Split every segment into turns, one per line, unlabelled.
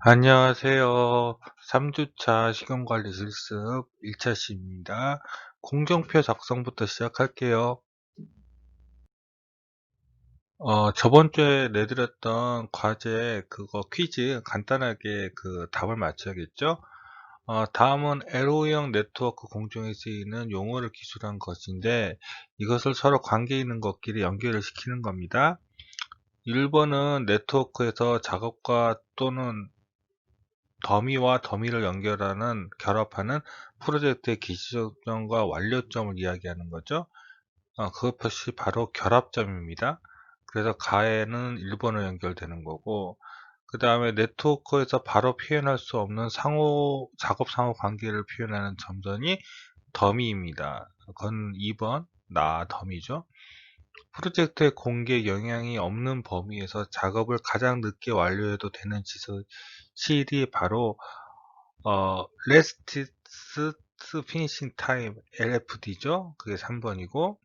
안녕하세요. 3주차 시간관리 실습 1차 시입니다. 공정표 작성부터 시작할게요. 저번 주에 내드렸던 과제 그거 퀴즈 간단하게 그 답을 맞춰야겠죠? 다음은 LO형 네트워크 공정에 쓰이는 용어를 기술한 것인데 이것을 서로 관계 있는 것끼리 연결을 시키는 겁니다. 1번은 네트워크에서 작업과 또는 더미와 더미를 연결하는 결합하는 프로젝트의 기시점과 완료점을 이야기하는 거죠. 그것이 바로 결합점입니다. 그래서 가에는 1번으로 연결되는 거고, 그 다음에 네트워크에서 바로 표현할 수 없는 작업 상호 관계를 표현하는 점선이 더미입니다. 그건 2번 나 더미죠. 프로젝트의 공개 영향이 없는 범위에서 작업을 가장 늦게 완료해도 되는 지시일이 바로 Last Finishing Time LFD죠. 그게 3번이고,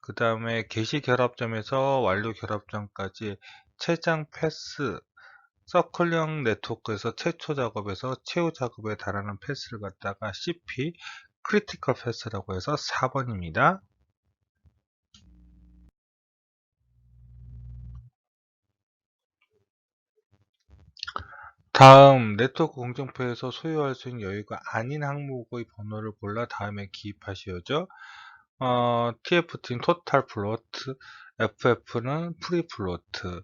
그 다음에 개시 결합점에서 완료 결합점까지 최장 패스, 서클형 네트워크에서 최초 작업에서 최후 작업에 달하는 패스를 갖다가 CP, 크리티컬 패스라고 해서 4번입니다. 다음, 네트워크 공정표에서 소유할 수 있는 여유가 아닌 항목의 번호를 골라 다음에 기입하시오죠. TFT는 토탈 플로트, FF는 프리 플로트,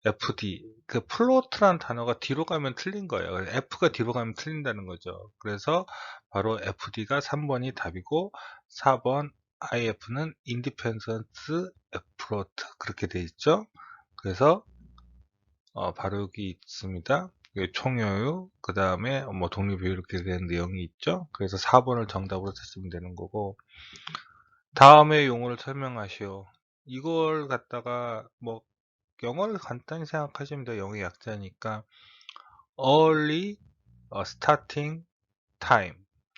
FD. 그 플로트란 단어가 뒤로 가면 틀린 거예요. F가 뒤로 가면 틀린다는 거죠. 그래서 바로 FD가 3번이 답이고 4번 IF는 인디펜던트 플로트 그렇게 돼 있죠. 그래서 바로 여기 있습니다. 총여유, 그 다음에 뭐 독립여유 이렇게 된 내용이 있죠. 그래서 4번을 정답으로 쓰시면 되는 거고, 다음에 용어를 설명하시오. 이걸 갖다가 뭐 영어를 간단히 생각하시면 돼요. 영어의 약자니까 early starting time.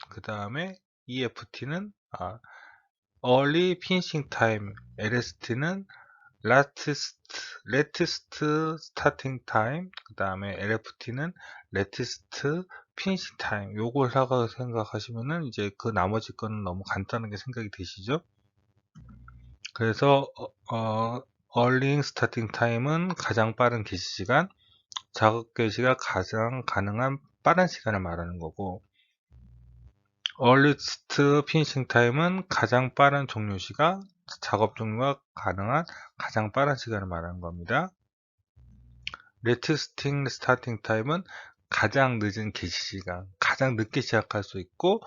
그 다음에 EFT는 early finishing time. LST는 latest starting time. 그 다음에 LFT는 latest finishing time. 요걸 생각하시면은 이제 그 나머지 거는 너무 간단하게 생각이 되시죠? 그래서 early starting time은 가장 빠른 개시 시간, 작업 개시가 가장 가능한 빠른 시간을 말하는 거고, earliest finishing time은 가장 빠른 종료 시간, 작업 종료가 가능한 가장 빠른 시간을 말하는 겁니다. latest starting time은 가장 늦은 개시 시간, 가장 늦게 시작할 수 있고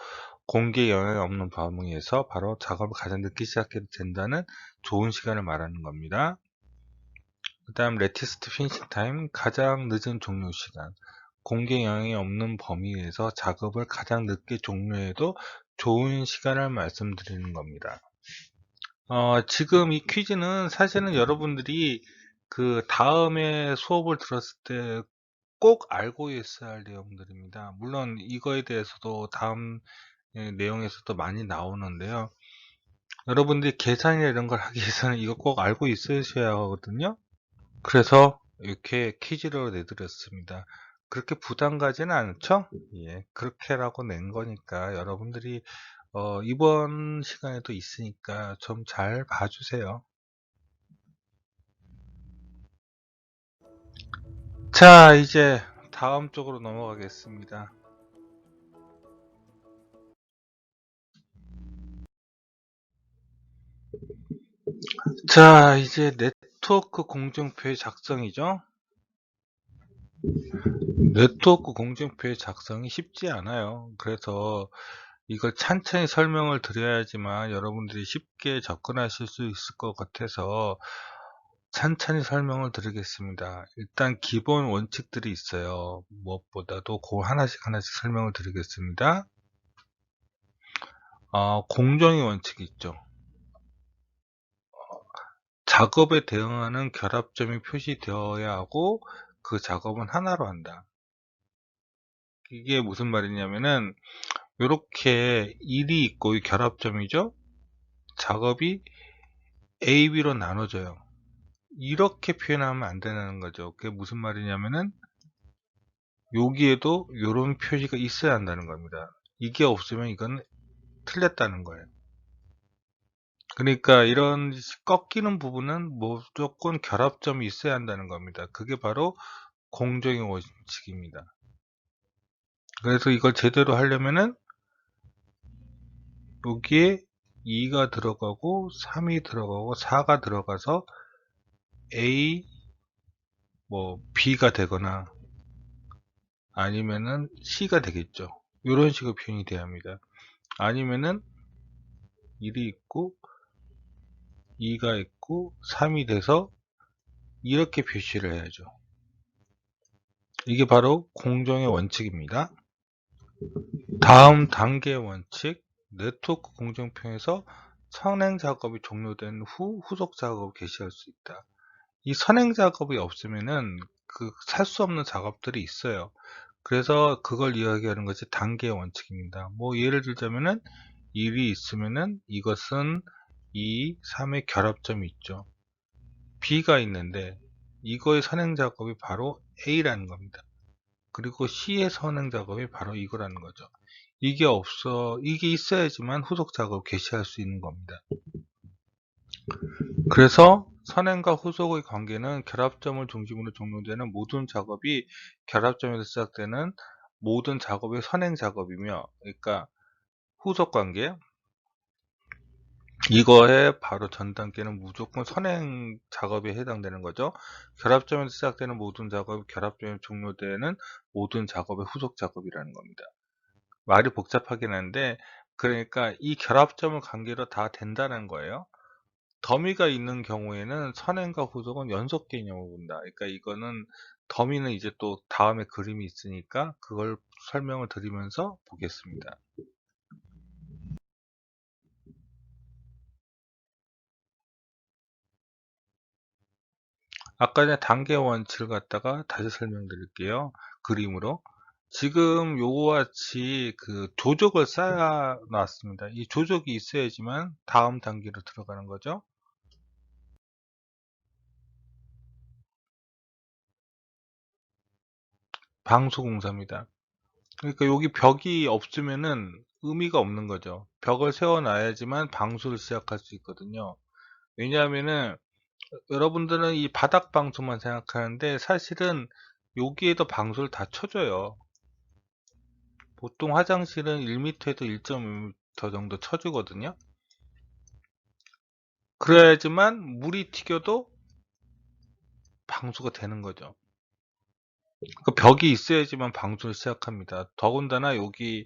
공기에 영향이 없는 범위에서 바로 작업을 가장 늦게 시작해도 된다는 좋은 시간을 말하는 겁니다. 그 다음 latest finishing time, 가장 늦은 종료 시간. 공기에 영향이 없는 범위에서 작업을 가장 늦게 종료해도 좋은 시간을 말씀드리는 겁니다. 지금 이 퀴즈는 사실은 여러분들이 그 다음에 수업을 들었을 때 꼭 알고 있어야 할 내용들입니다. 물론 이거에 대해서도 다음 내용에서도 많이 나오는데요. 여러분들이 계산이나 이런 걸 하기 위해서는 이거 꼭 알고 있으셔야 하거든요. 그래서 이렇게 퀴즈로 내드렸습니다. 그렇게 부담 가지는 않죠? 예, 그렇게라고 낸 거니까 여러분들이 이번 시간에도 있으니까 좀 잘 봐주세요. 자, 이제 다음 쪽으로 넘어가겠습니다. 자, 이제 네트워크 공정표의 작성이죠. 네트워크 공정표의 작성이 쉽지 않아요. 그래서 이걸 찬찬히 설명을 드려야지만 여러분들이 쉽게 접근하실 수 있을 것 같아서 찬찬히 설명을 드리겠습니다. 일단 기본 원칙들이 있어요. 무엇보다도 그걸 하나씩 설명을 드리겠습니다. 공정의 원칙이 있죠. 작업에 대응하는 결합점이 표시되어야 하고 그 작업은 하나로 한다. 이게 무슨 말이냐면은 이렇게 일이 있고 이 결합점이죠. 작업이 A, B로 나눠져요. 이렇게 표현하면 안 되는 거죠. 그게 무슨 말이냐면은 여기에도 이런 표시가 있어야 한다는 겁니다. 이게 없으면 이건 틀렸다는 거예요. 그러니까 이런 꺾이는 부분은 무조건 결합점이 있어야 한다는 겁니다. 그게 바로 공정의 원칙입니다. 그래서 이걸 제대로 하려면은 여기에 2가 들어가고 3이 들어가고 4가 들어가서 A B가 되거나 아니면은 C가 되겠죠. 이런 식으로 표현이 돼야 합니다. 아니면은 1이 있고 2가 있고 3이 돼서 이렇게 표시를 해야죠. 이게 바로 공정의 원칙입니다. 다음 단계의 원칙, 네트워크 공정표에서 선행 작업이 종료된 후 후속 작업을 개시할 수 있다. 이 선행 작업이 없으면은 살 수 없는 작업들이 있어요. 그래서 그걸 이야기하는 것이 단계의 원칙입니다. 뭐 예를 들자면은 1이 있으면은 이것은 2, 3의 결합점이 있죠. B가 있는데 이거의 선행 작업이 바로 A라는 겁니다. 그리고 C의 선행 작업이 바로 이거라는 거죠. 이게 있어야지만 후속 작업 개시할 수 있는 겁니다. 그래서 선행과 후속의 관계는 결합점을 중심으로 종료되는 모든 작업이 결합점에서 시작되는 모든 작업의 선행 작업이며, 그러니까 후속 관계, 이거에 바로 전 단계는 무조건 선행 작업에 해당되는 거죠. 결합점에서 시작되는 모든 작업이 결합점에 종료되는 모든 작업의 후속 작업이라는 겁니다. 말이 복잡하긴 한데, 그러니까 이 결합점을 관계로 다 된다는 거예요. 더미가 있는 경우에는 선행과 후속은 연속 개념을 본다. 그러니까 이거는 더미는 이제 또 다음에 그림이 있으니까 그걸 설명을 드리면서 보겠습니다. 아까 전에 단계 원칙을 갖다가 다시 설명드릴게요. 그림으로. 지금 요거와 같이 조족을 쌓아 놨습니다. 이 조족이 있어야지만 다음 단계로 들어가는 거죠. 방수공사입니다. 그러니까 여기 벽이 없으면은 의미가 없는 거죠. 벽을 세워놔야지만 방수를 시작할 수 있거든요. 왜냐하면은 여러분들은 이 바닥 방수만 생각하는데 사실은 여기에도 방수를 다 쳐줘요. 보통 화장실은 1m에서 1.5m 정도 쳐주거든요. 그래야지만 물이 튀겨도 방수가 되는 거죠. 그 벽이 있어야지만 방수를 시작합니다. 더군다나 여기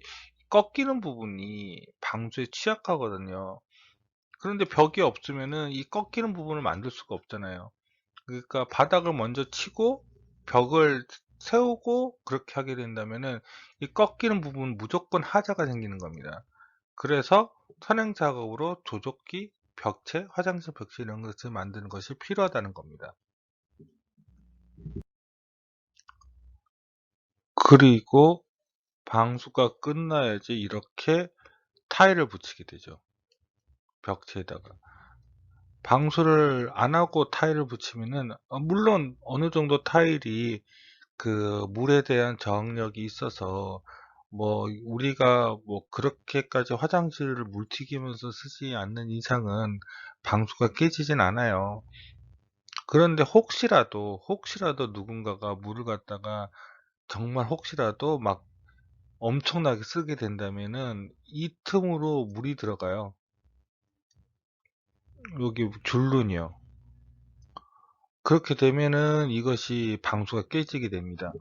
꺾이는 부분이 방수에 취약하거든요. 그런데 벽이 없으면은 이 꺾이는 부분을 만들 수가 없잖아요. 그러니까 바닥을 먼저 치고 벽을 세우고 그렇게 하게 된다면은 이 꺾이는 부분은 무조건 하자가 생기는 겁니다. 그래서 선행 작업으로 조적기, 벽체, 화장실 벽체 이런 것을 만드는 것이 필요하다는 겁니다. 그리고 방수가 끝나야지 이렇게 타일을 붙이게 되죠. 벽체에다가. 방수를 안 하고 타일을 붙이면은 물론 어느 정도 타일이 물에 대한 저항력이 있어서 뭐 우리가 뭐 그렇게까지 화장실을 물 튀기면서 쓰지 않는 이상은 방수가 깨지진 않아요. 그런데 혹시라도 누군가가 물을 갖다가 정말 혹시라도 막 엄청나게 쓰게 된다면은 이 틈으로 물이 들어가요. 여기 줄눈이요. 그렇게 되면은 이것이 방수가 깨지게 됩니다.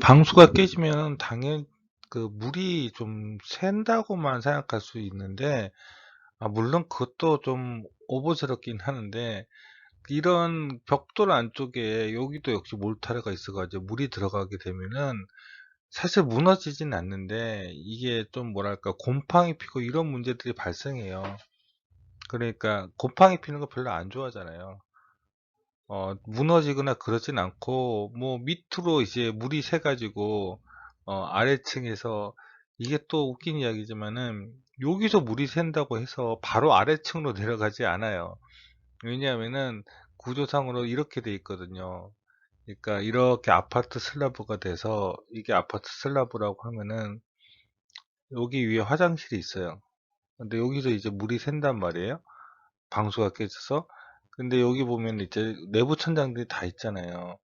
방수가 깨지면 당연 물이 좀 샌다고만 생각할 수 있는데 물론 그것도 좀 오버스럽긴 하는데 이런 벽돌 안쪽에 여기도 역시 몰타르가 있어 가지고 물이 들어가게 되면은 사실 무너지진 않는데 이게 좀 뭐랄까 곰팡이 피고 이런 문제들이 발생해요. 그러니까 곰팡이 피는 거 별로 안 좋아하잖아요. 무너지거나 그러진 않고 뭐 밑으로 이제 물이 새 가지고 아래층에서 이게 또 웃긴 이야기지만은 여기서 물이 샌다고 해서 바로 아래층으로 내려가지 않아요. 왜냐하면은 구조상으로 이렇게 돼 있거든요. 그러니까 이렇게 아파트 슬라브가 돼서 이게 아파트 슬라브라고 하면은 여기 위에 화장실이 있어요. 근데 여기서 이제 물이 샌단 말이에요. 방수가 깨져서. 근데 여기 보면 이제 내부 천장들이 다 있잖아요.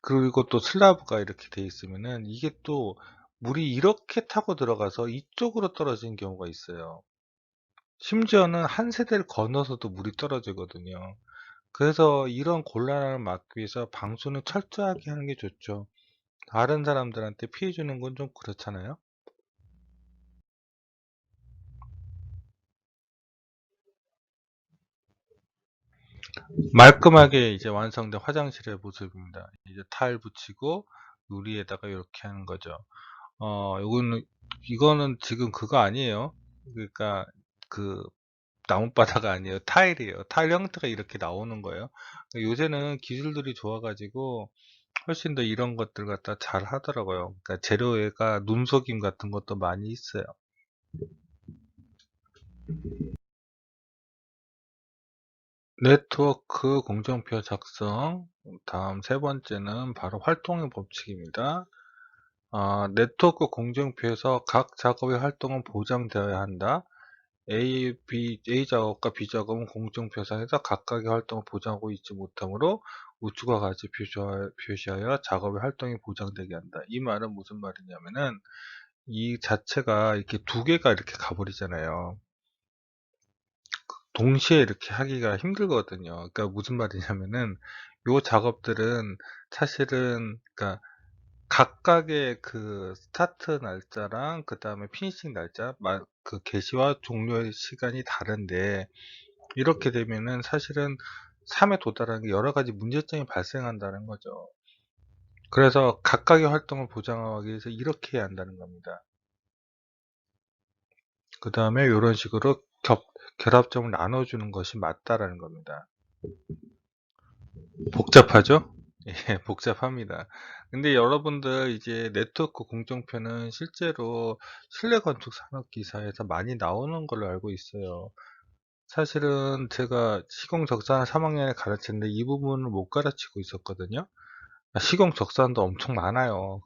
그리고 또 슬라브가 이렇게 돼 있으면은 이게 또 물이 이렇게 타고 들어가서 이쪽으로 떨어지는 경우가 있어요. 심지어는 한 세대를 건너서도 물이 떨어지거든요. 그래서 이런 곤란을 막기 위해서 방수는 철저하게 하는 게 좋죠. 다른 사람들한테 피해 주는 건 좀 그렇잖아요. 말끔하게 이제 완성된 화장실의 모습입니다. 이제 타일 붙이고 유리에다가 이렇게 하는 거죠. 요거는 이거는 지금 그거 아니에요. 그러니까 그 나뭇바다가 아니에요. 타일이에요. 타일 형태가 이렇게 나오는 거예요. 요새는 기술들이 좋아가지고 훨씬 더 이런 것들 갖다 잘 하더라고요. 그러니까 재료가 눈속임 같은 것도 많이 있어요. 네트워크 공정표 작성. 다음 세 번째는 바로 활동의 법칙입니다. 네트워크 공정표에서 각 작업의 활동은 보장되어야 한다. A 작업과 B 작업은 공정표상에서 각각의 활동을 보장하고 있지 못하므로 우측과 같이 표시하여 작업의 활동이 보장되게 한다. 이 말은 무슨 말이냐면은 이 자체가 이렇게 두 개가 이렇게 가버리잖아요. 동시에 이렇게 하기가 힘들거든요. 그러니까 무슨 말이냐면은 요 작업들은 사실은 그러니까 각각의 그 스타트 날짜랑 그 다음에 피니싱 날짜, 그 개시와 종료의 시간이 다른데 이렇게 되면은 사실은 3에 도달하는 게 여러 가지 문제점이 발생한다는 거죠. 그래서 각각의 활동을 보장하기 위해서 이렇게 해야 한다는 겁니다. 그 다음에 이런 식으로 결합점을 나눠주는 것이 맞다라는 겁니다. 복잡하죠? 예, 복잡합니다. 근데 여러분들 이제 네트워크 공정표는 실제로 실내 건축 산업 기사에서 많이 나오는 걸로 알고 있어요. 사실은 제가 시공적산 3학년에 가르쳤는데 이 부분을 못 가르치고 있었거든요. 시공적산도 엄청 많아요.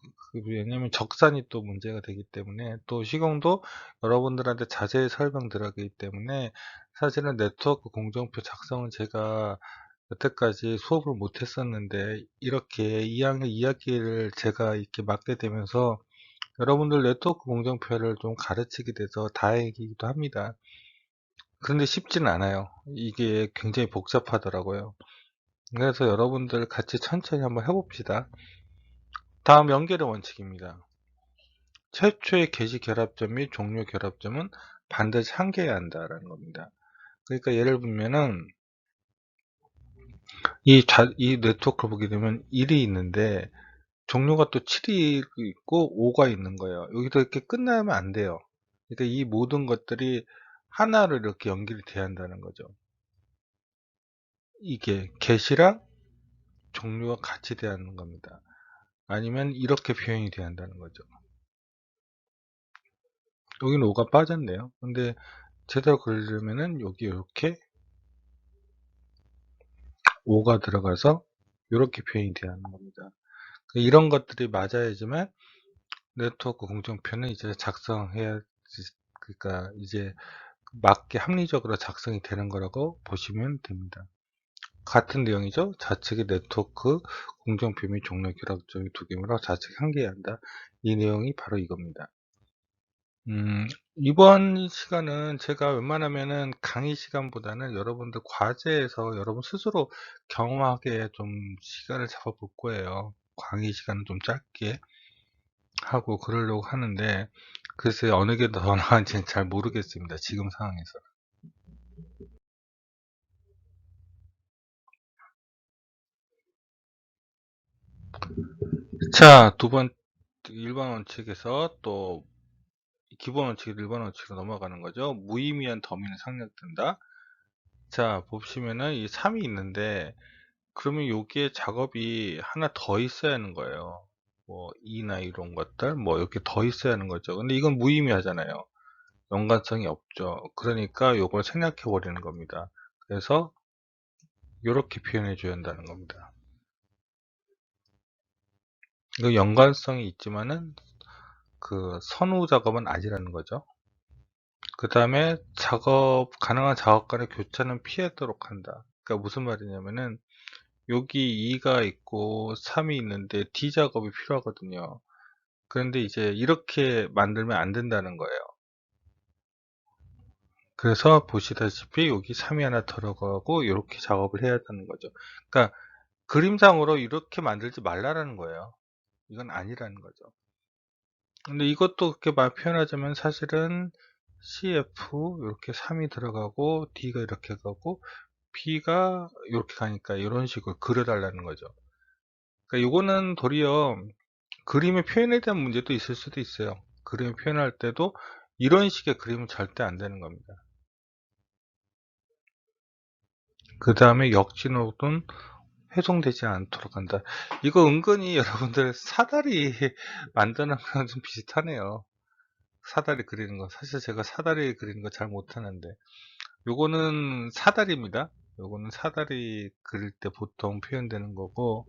왜냐면 적산이 또 문제가 되기 때문에 또 시공도 여러분들한테 자세히 설명 드리기 때문에 사실은 네트워크 공정표 작성은 제가 여태까지 수업을 못 했었는데 이렇게 2학년 2학기를 제가 이렇게 맡게 되면서 여러분들 네트워크 공정표를 좀 가르치게 돼서 다행이기도 합니다. 그런데 쉽지는 않아요. 이게 굉장히 복잡하더라고요. 그래서 여러분들 같이 천천히 한번 해봅시다. 다음 연결의 원칙입니다. 최초의 개시 결합점 및 종료 결합점은 반드시 한개여야 한다라는 겁니다. 그러니까 예를 들면은 이 네트워크를 보게 되면 1이 있는데 종료가 또 7이 있고 5가 있는 거예요. 여기서 이렇게 끝나면 안 돼요. 그러니까 이 모든 것들이 하나로 이렇게 연결이 돼야 한다는 거죠. 이게 개시랑 종료가 같이 돼야 하는 겁니다. 아니면 이렇게 표현이 돼야 한다는 거죠. 여기는 5가 빠졌네요. 근데 제대로 그리려면은 여기 이렇게 5가 들어가서 이렇게 표현이 돼야 하는 겁니다. 이런 것들이 맞아야지만 네트워크 공정표는 이제 작성해야, 그러니까 이제 맞게 합리적으로 작성이 되는 거라고 보시면 됩니다. 같은 내용이죠. 좌측의 네트워크 공정표 및 종료 결합점이 두 개므로 좌측 한 개여야 한다. 이 내용이 바로 이겁니다. 이번 시간은 제가 웬만하면은 강의 시간보다는 여러분들 과제에서 여러분 스스로 경험하게 좀 시간을 잡아볼 거예요. 강의 시간은 좀 짧게 하고 그러려고 하는데 글쎄 어느 게 더 나은지는 잘 모르겠습니다. 지금 상황에서. 자, 두 번, 1번 원칙에서 또 기본 원칙, 1번 원칙으로 넘어가는 거죠. 무의미한 더미는 상략된다. 자, 보시면은 이 3이 있는데 그러면 여기에 작업이 하나 더 있어야 하는 거예요. 뭐 2나 이런 것들 뭐 이렇게 더 있어야 하는 거죠. 근데 이건 무의미하잖아요. 연관성이 없죠. 그러니까 이걸 생략해 버리는 겁니다. 그래서 이렇게 표현해 줘야 한다는 겁니다. 이거 연관성이 있지만은 그 선후 작업은 아니라는 거죠. 그 다음에 가능한 작업 간의 교차는 피하도록 한다. 그러니까 무슨 말이냐면은 여기 2가 있고 3이 있는데 D 작업이 필요하거든요. 그런데 이제 이렇게 만들면 안 된다는 거예요. 그래서 보시다시피 여기 3이 하나 들어가고 이렇게 작업을 해야 하는 거죠. 그러니까 그림상으로 이렇게 만들지 말라라는 거예요. 이건 아니라는 거죠. 근데 이것도 그렇게 말 표현하자면 사실은 CF 이렇게 3이 들어가고 D가 이렇게 가고 B가 이렇게 가니까 이런 식으로 그려달라는 거죠. 그러니까 이거는 도리어 그림의 표현에 대한 문제도 있을 수도 있어요. 그림을 표현할 때도 이런 식의 그림은 절대 안 되는 겁니다. 그 다음에 역진호는 훼손되지 않도록 한다. 이거 은근히 여러분들 사다리 만드는 거랑 좀 비슷하네요. 사다리 그리는 거. 사실 제가 사다리 그리는 거 잘 못하는데. 요거는 사다리입니다. 요거는 사다리 그릴 때 보통 표현되는 거고,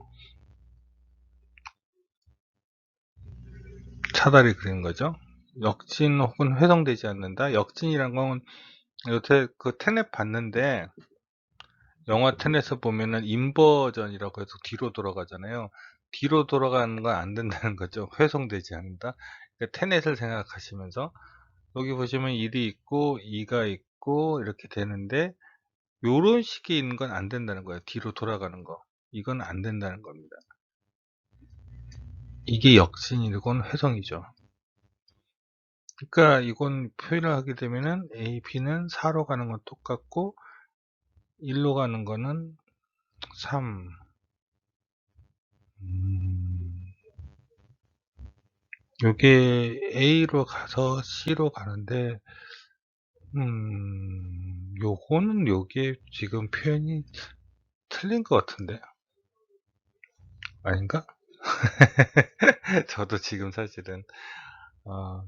사다리 그리는 거죠. 역진 혹은 훼손되지 않는다. 역진이란 건 요새 그 테넷 봤는데, 영화 테넷에서 보면은 인버전이라고 해서 뒤로 돌아가잖아요. 뒤로 돌아가는 건 안 된다는 거죠. 회송되지 않는다. 그러니까 테넷을 생각하시면서 여기 보시면 1이 있고 2가 있고 이렇게 되는데 요런 식의 있는 건 안 된다는 거예요. 뒤로 돌아가는 거. 이건 안 된다는 겁니다. 이게 역진이건 회성이죠. 그러니까 이건 표현을 하게 되면은 A, B는 4로 가는 건 똑같고 1로 가는 거는 3. 요게 A로 가서 C로 가는데, 요거는 요게 지금 표현이 틀린 것 같은데. 아닌가? 저도 지금 사실은, 어,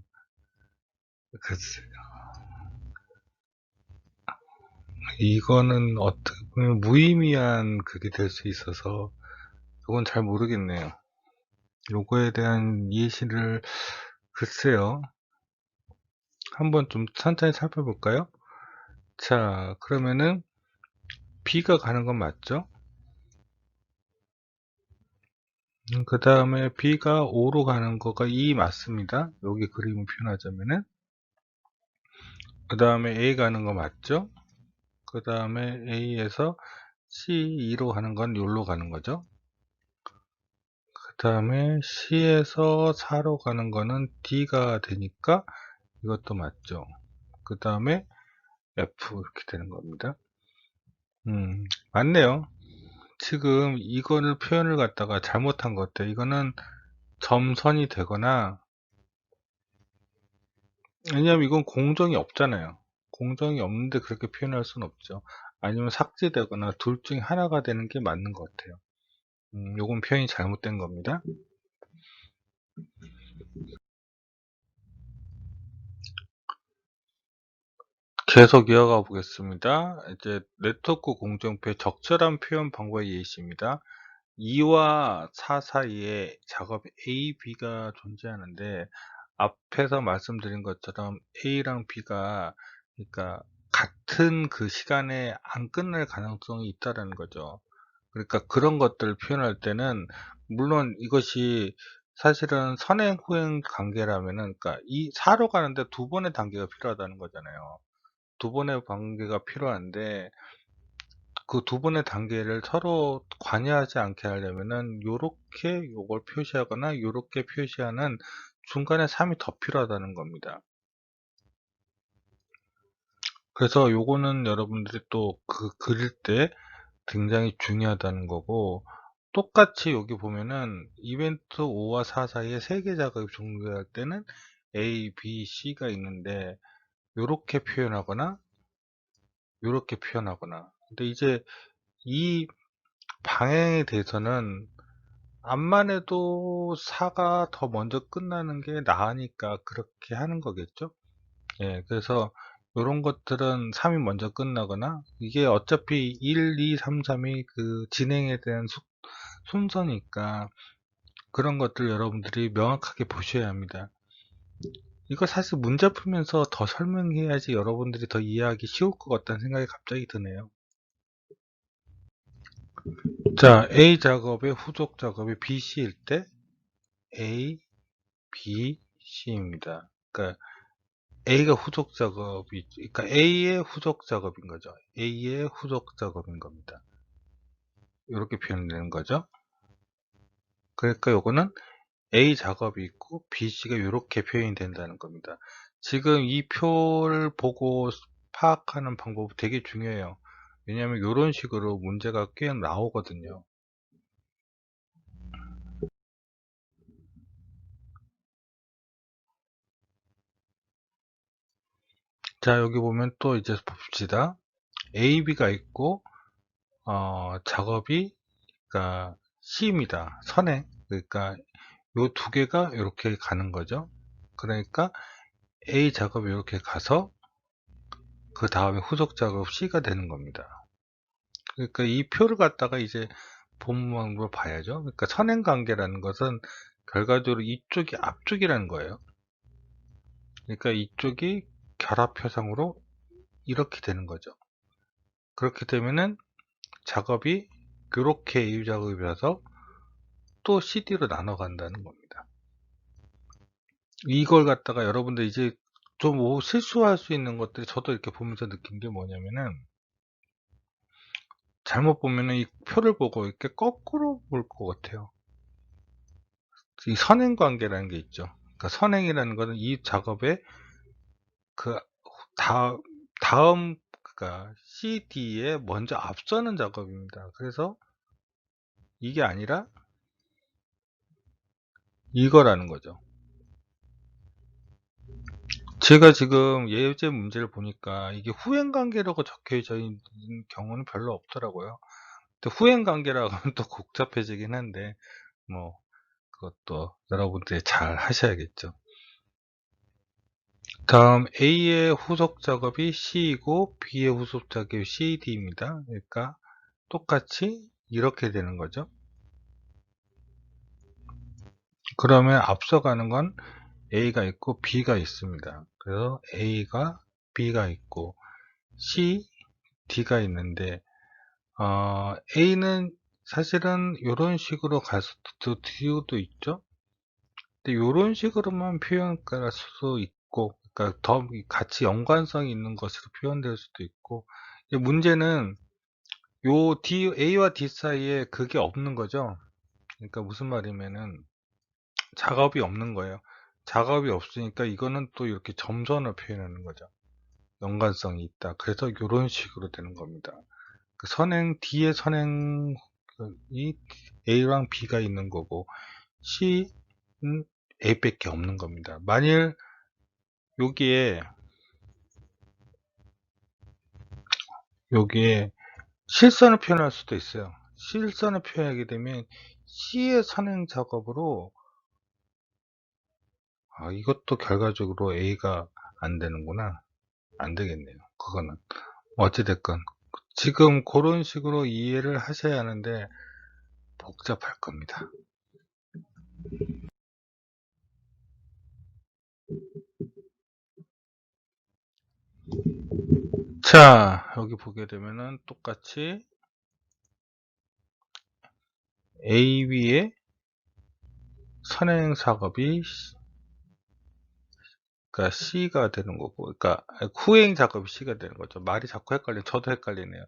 글쎄, 이거는 어떻게 보면 무의미한 그게 될 수 있어서, 요건 잘 모르겠네요. 요거에 대한 예시를, 글쎄요. 한번 좀 천천히 살펴볼까요? 자, 그러면은, B가 가는 건 맞죠? 그 다음에 B가 5로 가는 거가 2 맞습니다. 여기 그림을 표현하자면은. 그 다음에 A 가는 거 맞죠? 그 다음에 A에서 C2로 가는 건 여기로 가는 거죠. 그 다음에 C에서 4로 가는 거는 D가 되니까 이것도 맞죠. 그 다음에 F 이렇게 되는 겁니다. 맞네요. 지금 이거를 표현을 갖다가 잘못한 것 같아요. 이거는 점선이 되거나, 왜냐면 이건 공정이 없잖아요. 공정이 없는데 그렇게 표현할 수는 없죠. 아니면 삭제되거나 둘 중에 하나가 되는 게 맞는 것 같아요. 요건 표현이 잘못된 겁니다. 계속 이어가 보겠습니다. 이제 네트워크 공정표의 적절한 표현 방법의 예시입니다. 2와 4 사이에 작업 A, B가 존재하는데 앞에서 말씀드린 것처럼 A랑 B가 그러니까 같은 그 시간에 안 끝날 가능성이 있다라는 거죠. 그러니까 그런 것들을 표현할 때는 물론 이것이 사실은 선행 후행 관계라면은 그러니까 이 4로 가는데 두 번의 단계가 필요하다는 거잖아요. 두 번의 관계가 필요한데 그 두 번의 단계를 서로 관여하지 않게 하려면은 요렇게 요걸 표시하거나 요렇게 표시하는 중간에 3이 더 필요하다는 겁니다. 그래서 요거는 여러분들이 또 그 그릴 때 굉장히 중요하다는 거고, 똑같이 여기 보면은 이벤트 5와 4 사이에 3개 작업이 종료할 때는 A, B, C가 있는데 요렇게 표현하거나 요렇게 표현하거나, 근데 이제 이 방향에 대해서는 암만 해도 4가 더 먼저 끝나는 게 나으니까 그렇게 하는 거겠죠? 예, 그래서 요런 것들은 3이 먼저 끝나거나, 이게 어차피 1, 2, 3, 3이 그 진행에 대한 순서니까 그런 것들 여러분들이 명확하게 보셔야 합니다. 이거 사실 문제 풀면서 더 설명해야지 여러분들이 더 이해하기 쉬울 것 같다는 생각이 갑자기 드네요. 자, A 작업의 후속 작업이 BC일 때 A, B, C입니다. 그러니까 A가 후속 작업이, 그러니까 A의 후속 작업인 거죠. A의 후속 작업인 겁니다. 이렇게 표현되는 거죠. 그러니까 요거는 A 작업이 있고 BC가 이렇게 표현이 된다는 겁니다. 지금 이 표를 보고 파악하는 방법이 되게 중요해요. 왜냐하면 이런 식으로 문제가 꽤 나오거든요. 자, 여기 보면 또 이제 봅시다. A, B가 있고 작업이 그러니까 C입니다. 선행. 그러니까 요 두 개가 이렇게 가는 거죠. 그러니까 A 작업이 이렇게 가서 그 다음에 후속 작업 C가 되는 겁니다. 그러니까 이 표를 갖다가 이제 본문으로 봐야죠. 그러니까 선행 관계라는 것은 결과적으로 이쪽이 앞쪽이라는 거예요. 그러니까 이쪽이 결합표상으로 이렇게 되는 거죠. 그렇게 되면은 작업이 이렇게 A 작업이라서 또 CD로 나눠 간다는 겁니다. 이걸 갖다가 여러분들 이제 좀 실수할 수 있는 것들이 저도 이렇게 보면서 느낀 게 뭐냐면은 잘못 보면은 이 표를 보고 이렇게 거꾸로 볼 것 같아요. 이 선행 관계라는 게 있죠. 그러니까 선행이라는 것은 이 작업의 그 다음 그러니까 CD에 먼저 앞서는 작업입니다. 그래서 이게 아니라 이거라는 거죠. 제가 지금 예제 문제를 보니까 이게 후행 관계라고 적혀져 있는 경우는 별로 없더라고요. 또 후행 관계라고 하면 또 복잡해지긴 한데 뭐 그것도 여러분들이 잘 하셔야겠죠. 다음 A의 후속 작업이 C이고 B의 후속 작업이 CD입니다. 그러니까 똑같이 이렇게 되는 거죠. 그러면 앞서가는 건 A가 있고 B가 있습니다. 그래서 A가 B가 있고 C, D가 있는데 A는 사실은 이런 식으로 갈 수도 있죠. 근데 이런 식으로만 표현할 수도 있고, 그러니까 더 같이 연관성이 있는 것으로 표현될 수도 있고, 문제는 요 A와 D 사이에 그게 없는 거죠. 그러니까 무슨 말이면은 작업이 없는 거예요. 작업이 없으니까 이거는 또 이렇게 점선을 표현하는 거죠. 연관성이 있다. 그래서 이런 식으로 되는 겁니다. 그 선행 D의 선행이 A랑 B가 있는 거고 C는 A밖에 없는 겁니다. 만일 여기에 실선을 표현할 수도 있어요. 실선을 표현하게 되면 C의 선행 작업으로 이것도 결과적으로 A가 안 되는구나. 안 되겠네요. 그거는 어찌됐건 지금 그런 식으로 이해를 하셔야 하는데 복잡할 겁니다. 자, 여기 보게 되면은 똑같이 AB의 선행 작업이 그러니까 C가 되는 거고, 그러니까 후행 작업이 C가 되는 거죠. 말이 자꾸 헷갈려. 저도 헷갈리네요.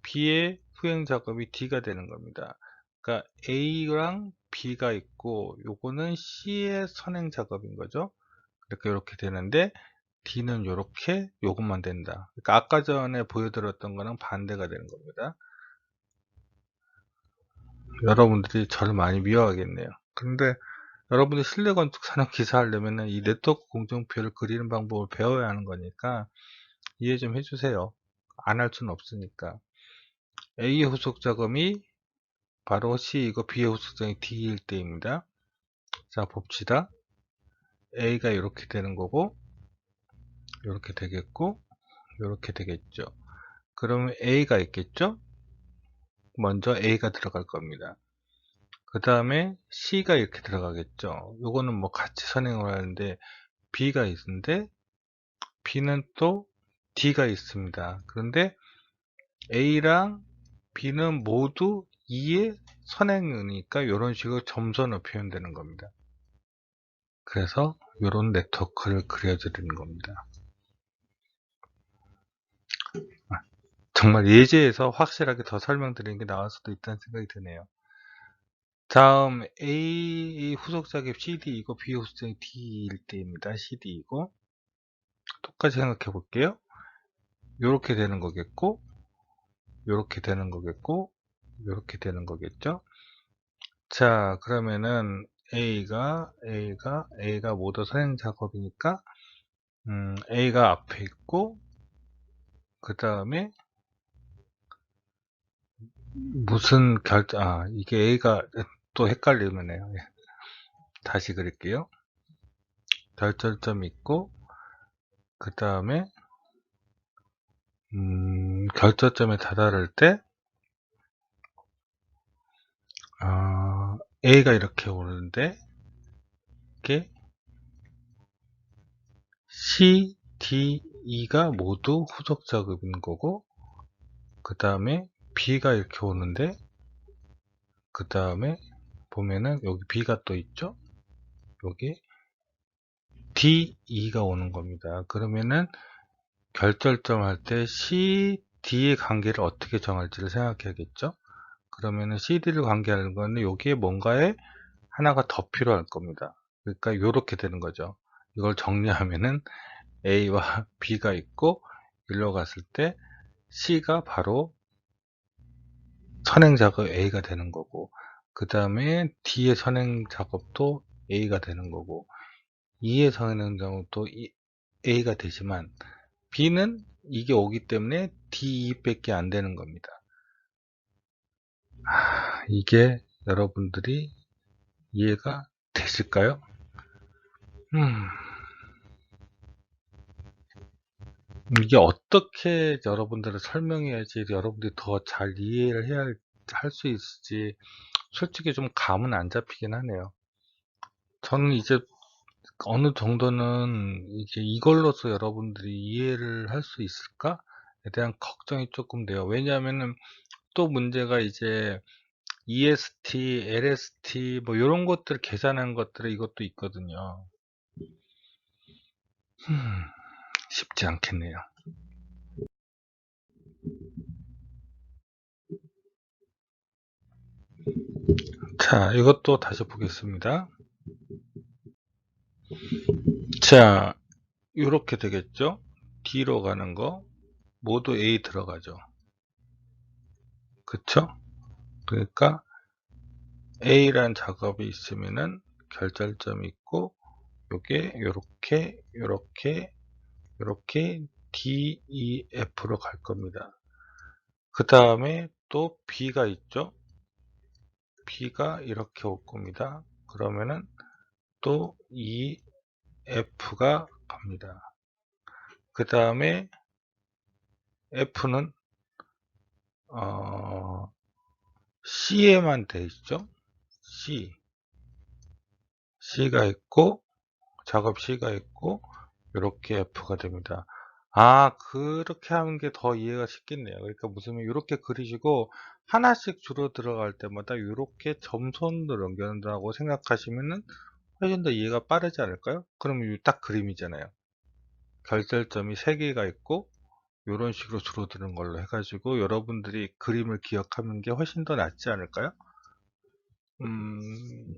B의 후행 작업이 D가 되는 겁니다. 그러니까 A랑 B가 있고, 요거는 C의 선행 작업인 거죠. 이렇게 되는데 D는 이렇게 요것만 된다. 그러니까 아까 전에 보여드렸던 거랑 반대가 되는 겁니다. 여러분들이 저를 많이 미워하겠네요. 그런데 여러분이 실내 건축 산업 기사 하려면 이 네트워크 공정표를 그리는 방법을 배워야 하는 거니까 이해 좀 해주세요. 안 할 수는 없으니까. A의 후속 작업이 바로 C이고 B의 후속 작업이 D일 때입니다. 자, 봅시다. A가 이렇게 되는 거고, 이렇게 되겠고, 이렇게 되겠죠. 그러면 A가 있겠죠? 먼저 A가 들어갈 겁니다. 그 다음에 C가 이렇게 들어가겠죠. 요거는 뭐 같이 선행을 하는데 B가 있는데 B는 또 D가 있습니다. 그런데 A랑 B는 모두 2의 선행이니까 이런 식으로 점선으로 표현되는 겁니다. 그래서 이런 네트워크를 그려드리는 겁니다. 정말 예제에서 확실하게 더 설명드리는 게 나을 수도 있다는 생각이 드네요. 다음 A 후속작이 CD이고 B 후속작이 D일 때입니다. CD이고 똑같이 생각해 볼게요. 이렇게 되는 거겠고 이렇게 되는 거겠고 이렇게 되는 거겠죠. 자, 그러면은 A가 모두 선행 작업이니까 A가 앞에 있고 그 다음에 무슨 이게 A가 또 헷갈리네요. 다시 그릴게요. 결절점이 있고 그 다음에 결절점에 다다를 때 A가 이렇게 오는데 이게 C, D, E가 모두 후속 작업인 거고 그 다음에 B가 이렇게 오는데 그 다음에 보면은 여기 B가 또 있죠. 여기 D, E가 오는 겁니다. 그러면은 결절점 할 때 C, D의 관계를 어떻게 정할지를 생각해야겠죠. 그러면은 CD를 관계하는 거는 여기에 뭔가에 하나가 더 필요할 겁니다. 그러니까 이렇게 되는 거죠. 이걸 정리하면은 A와 B가 있고 일로 갔을 때 C가 바로 선행 작업 A가 되는 거고 그 다음에 D의 선행 작업도 A가 되는 거고 E의 선행 작업도 A가 되지만 B는 이게 오기 때문에 D 밖에 안 되는 겁니다. 이게 여러분들이 이해가 되실까요? 이게 어떻게 여러분들을 설명해야지 여러분들이 더 잘 이해를 할 수 있을지 솔직히 좀 감은 안 잡히긴 하네요. 저는 이제 어느 정도는 이제 이걸로서 여러분들이 이해를 할 수 있을까에 대한 걱정이 조금 돼요. 왜냐하면은 또 문제가 이제 EST, LST 뭐 이런 것들 계산한 것들이 이것도 있거든요. 쉽지 않겠네요. 자, 이것도 다시 보겠습니다. 자, 이렇게 되겠죠? D로 가는 거 모두 A 들어가죠. 그쵸? 그러니까 A란 작업이 있으면은 결절점이 있고 요게 요렇게 D, E, F로 갈 겁니다. 그 다음에 또 B가 있죠? B가 이렇게 올 겁니다. 그러면은 또 E, F가 갑니다. 그 다음에 F는 C에만 돼 있죠? C가 있고 작업 C가 있고 이렇게 F가 됩니다. 그렇게 하는 게 더 이해가 쉽겠네요. 그러니까 무슨 이렇게 그리시고 하나씩 줄어 들어갈 때마다 이렇게 점선으로 연결한다고 생각하시면은 훨씬 더 이해가 빠르지 않을까요? 그러면 이딱 그림이잖아요. 결절점이 3개가 있고 이런 식으로 줄어드는 걸로 해가지고 여러분들이 그림을 기억하는 게 훨씬 더 낫지 않을까요? 음,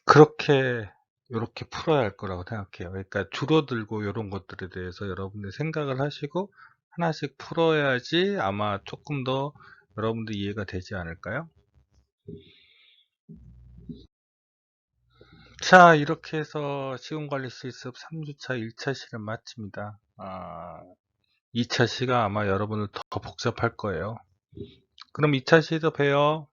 그렇게 이렇게 풀어야 할 거라고 생각해요. 그러니까 줄어들고 이런 것들에 대해서 여러분들이 생각을 하시고 하나씩 풀어야지 아마 조금 더 여러분들 이해가 되지 않을까요? 자, 이렇게 해서 시공관리 실습 3주차 1차 시를 마칩니다. 2차 시가 아마 여러분을 더 복잡할 거예요. 그럼 2차 시에서 봬요.